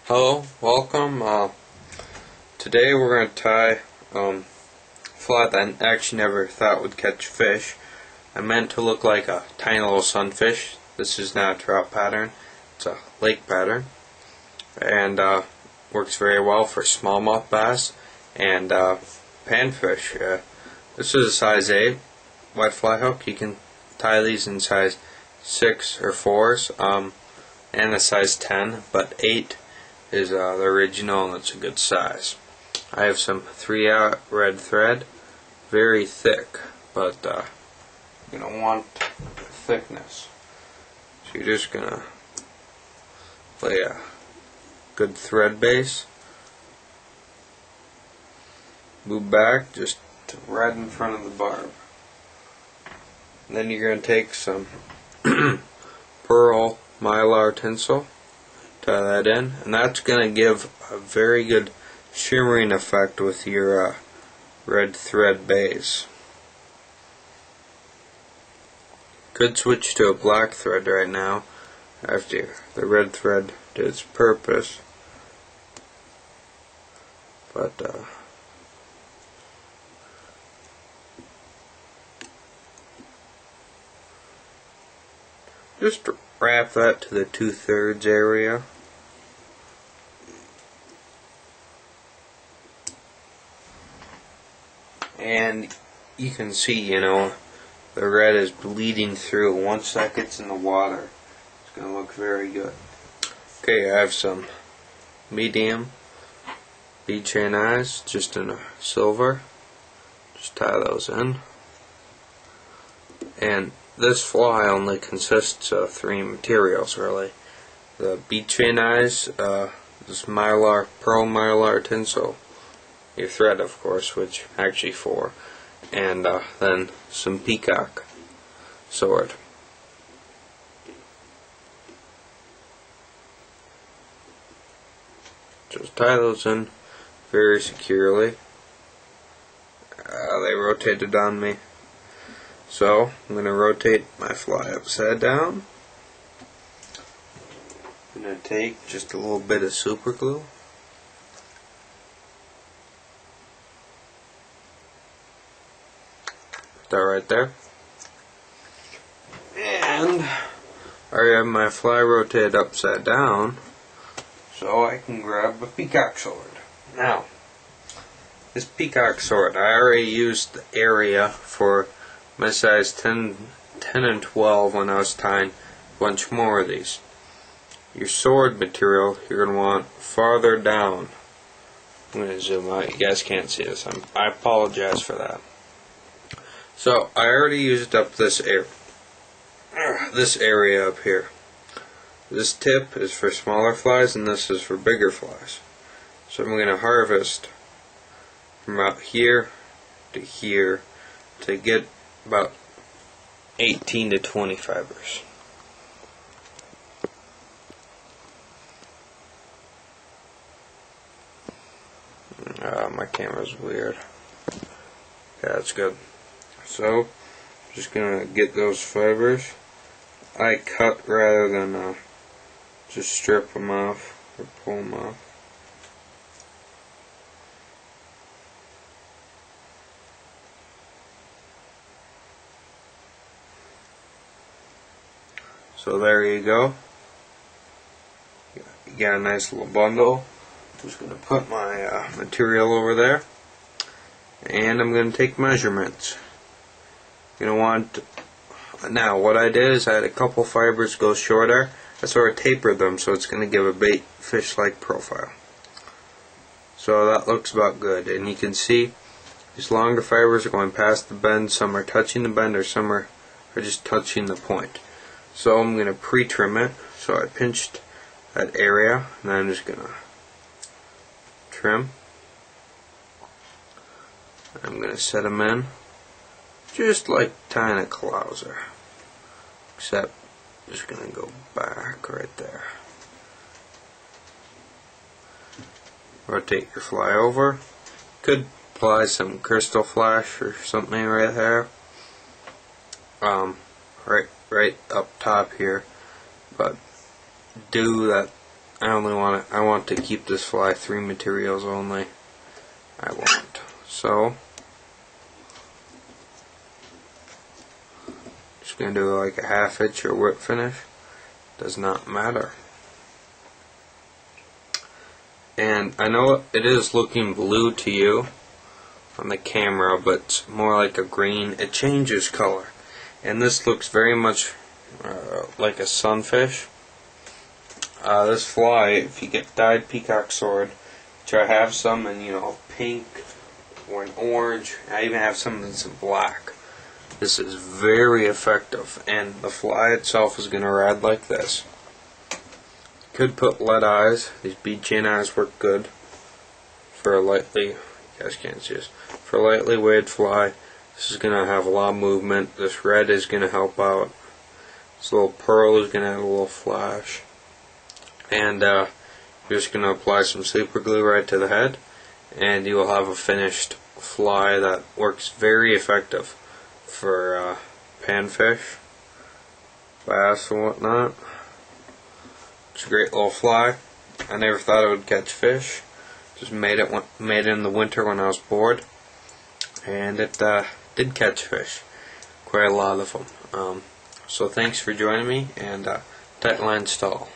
Hello, welcome. Today we're going to tie fly that I actually never thought would catch fish. I meant to look like a tiny little sunfish. This is not a trout pattern, it's a lake pattern, and works very well for smallmouth bass and panfish. This is a size 8 white fly hook. You can tie these in size 6 or 4s and a size 10, but 8 is the original, and it's a good size. I have some 3/0 red thread, very thick, but you're going to want thickness. So you're just going to lay a good thread base, move back just to right in front of the barb. And then you're going to take some pearl Mylar tinsel, tie that in, and that's going to give a very good shimmering effect with your red thread base. Could switch to a black thread right now after the red thread did its purpose, but just wrap that to the 2/3 area. And you can see, the red is bleeding through. Once that gets in the water, it's going to look very good. Okay, I have some medium bead chain eyes, just in a silver. Just tie those in. And this fly only consists of 3 materials, really. The bead chain eyes, this Mylar, pearl Mylar tinsel, your thread, of course, which actually 4, and then some Peacock sword. Just tie those in very securely. They rotated on me, so I'm going to rotate my fly upside down. I'm going to take just a little bit of super glue. That right there, and I have my fly rotated upside down so I can grab a peacock sword. Now, this peacock sword, I already used the area for my size 10 and 12 when I was tying a bunch more of these. Your sword material you're going to want farther down. I'm going to zoom out, you guys can't see this, I apologize for that. So I already used up this area up here. This tip is for smaller flies and this is for bigger flies. So I'm going to harvest from about here to here to get about 18 to 20 fibers. My camera's weird. Yeah, that's good. So, just gonna get those fibers. I cut rather than just strip them off or pull them off. So there you go. You got a nice little bundle. I'm just gonna put my material over there, and I'm gonna take measurements. You're going to want, now what I did is I had a couple fibers go shorter. I sort of tapered them so it's going to give a bait fish-like profile. So that looks about good, and you can see these longer fibers are going past the bend. Some are touching the bend, or some are just touching the point. So I'm going to pre-trim it. So I pinched that area, and I'm just going to trim. I'm going to set them in just like tying a clouser, except I'm just going to go back right there. Rotate your fly over. Could apply some crystal flash or something right there, right up top here, but do that I want to keep this fly 3 materials only. I won't. So just gonna do like a half inch or whip finish. Does not matter. And I know it is looking blue to you on the camera, but it's more like a green. It changes color, and this looks very much like a sunfish. This fly, if you get dyed peacock sword, which I have some in, pink or an orange, I even have some that's in black. This is very effective, and the fly itself is going to ride like this. Could put lead eyes. These bead chain eyes work good for a lightly, you guys can't see this, for a lightly weighted fly. This is going to have a lot of movement. This red is going to help out. This little pearl is going to add a little flash. And you're just going to apply some super glue right to the head, and you will have a finished fly that works very effective for panfish, bass, and whatnot. It's a great little fly. I never thought it would catch fish. Just made it in the winter when I was bored, and it did catch fish, quite a lot of them. So thanks for joining me, and tight line stall.